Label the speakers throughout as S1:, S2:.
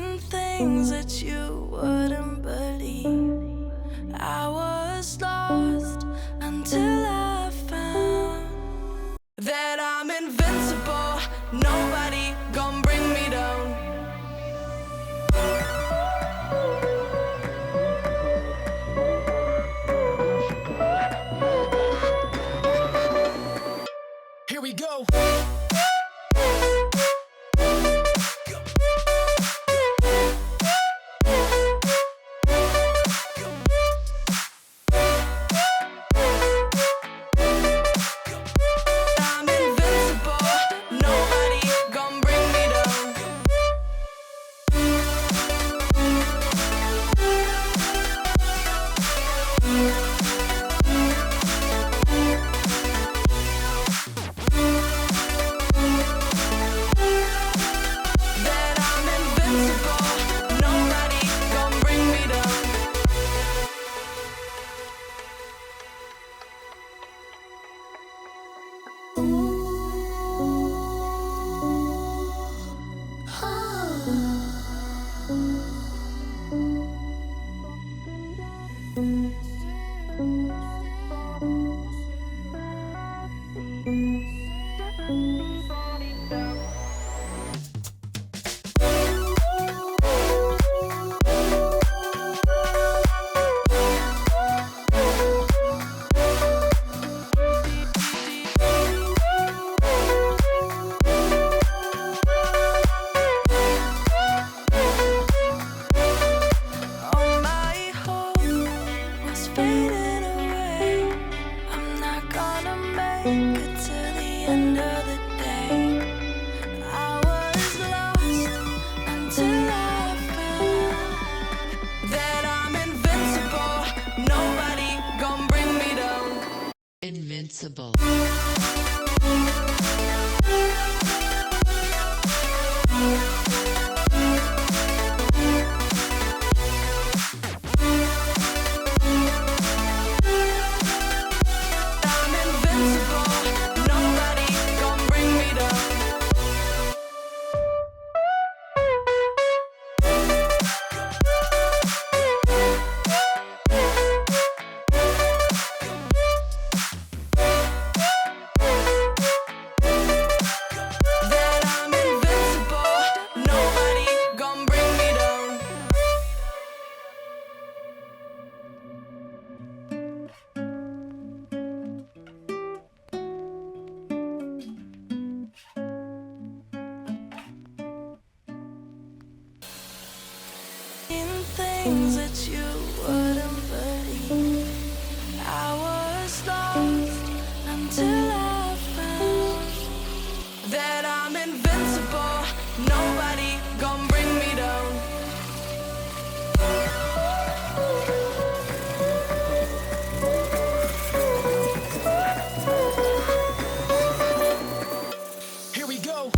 S1: Seen things that you wouldn't believe. I was lost until I found that I'm invincible. Nobody gon' bring me down. Here we go.
S2: Invincible.
S1: Things that you wouldn't believe. I was lost until I found that I'm invincible. Nobody gon' bring me down. Here we go.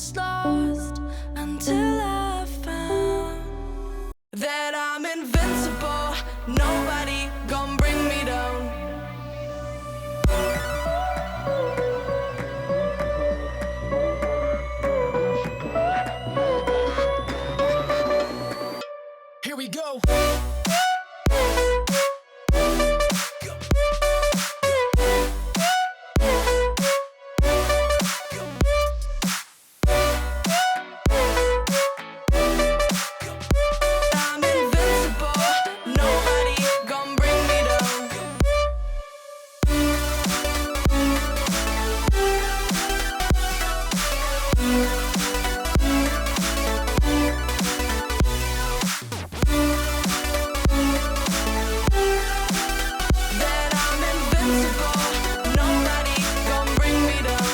S1: was lost until I found that I'm invincible. Nobody gon' bring me down. Here we go. I'm invincible. Nobody gon' bring me down. That I'm invincible. Nobody gon' bring me down.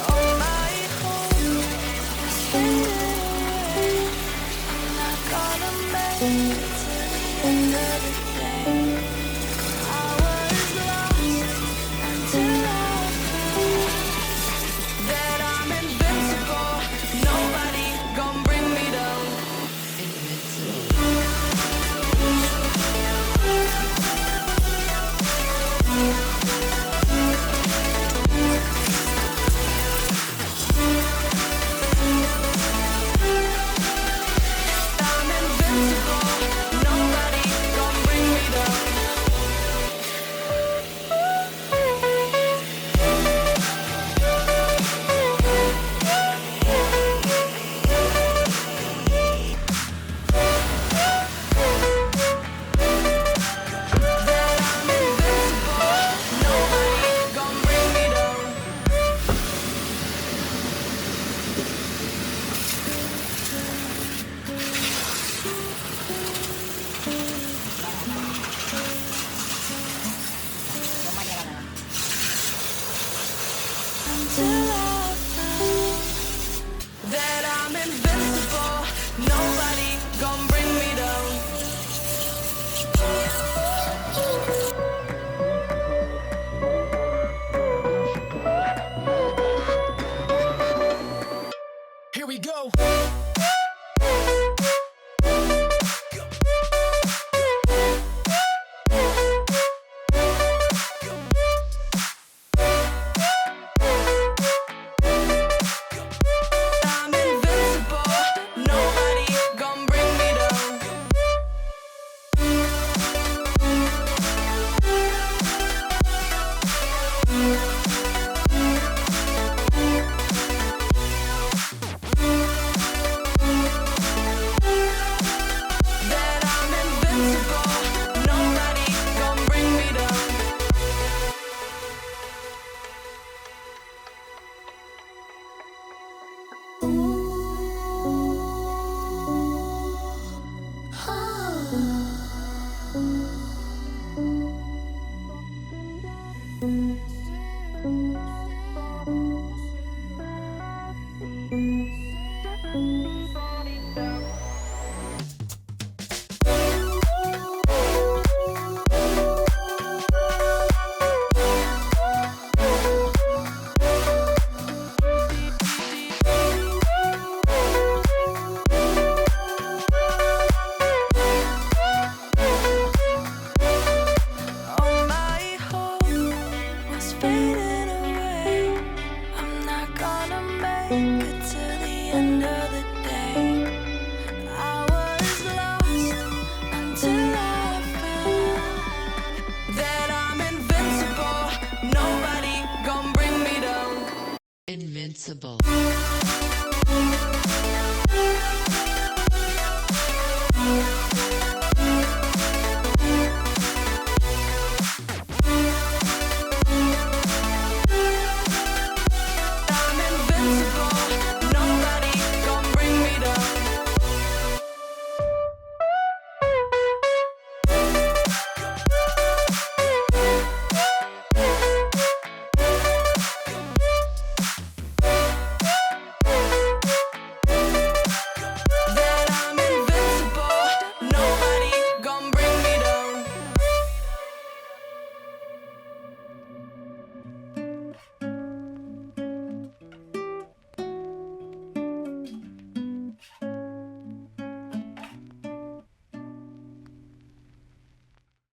S1: All my hope is fading away. I'm not gonna make it till the end of the day. I was lost until I found that I'm invincible. Nobody gon' bring me down. I'm invincible. Nobody gon' bring me down. That I'm invincible. Nobody gon' bring me down. Until I found that I'm invincible. Nobody gon' bring me down. Here we go. I'm invincible. Nobody gon' bring me down. That I'm invincible. Nobody gon' bring me down. All my hope was fading away. I'm not gonna make it till the end of the day. I was lost until I found that I'm invincible. Nobody gon' bring me down.
S2: Invincible.
S1: invincible. Nobody gon' bring me down. That I'm invincible. Nobody gon' bring me down.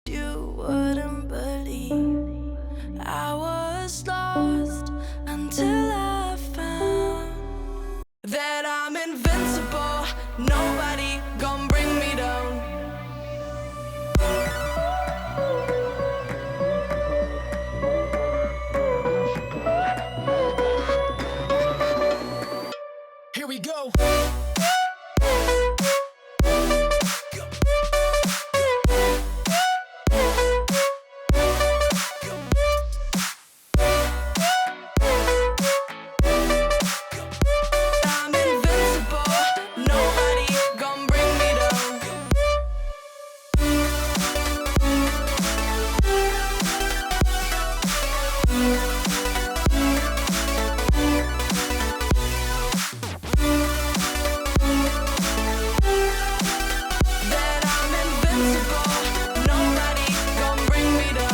S1: You wouldn't believe I was lost until I found that I'm invincible. Nobody gon' bring me down. Here we go. I'm invincible. Nobody gon' bring me down. That I'm invincible. Nobody gon' bring me down.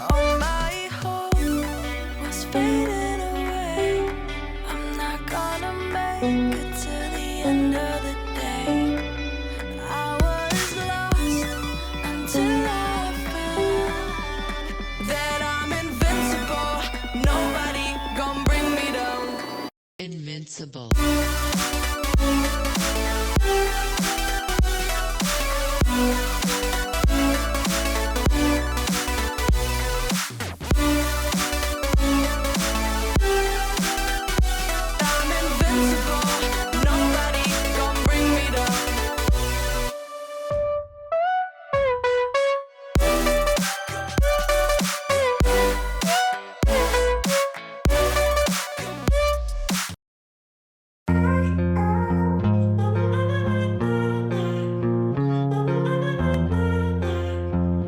S1: All my hope was fading away. I'm not gonna make it to the end of the day. I was lost until I found that I'm invincible. Nobody gon' bring me down.
S2: Invincible.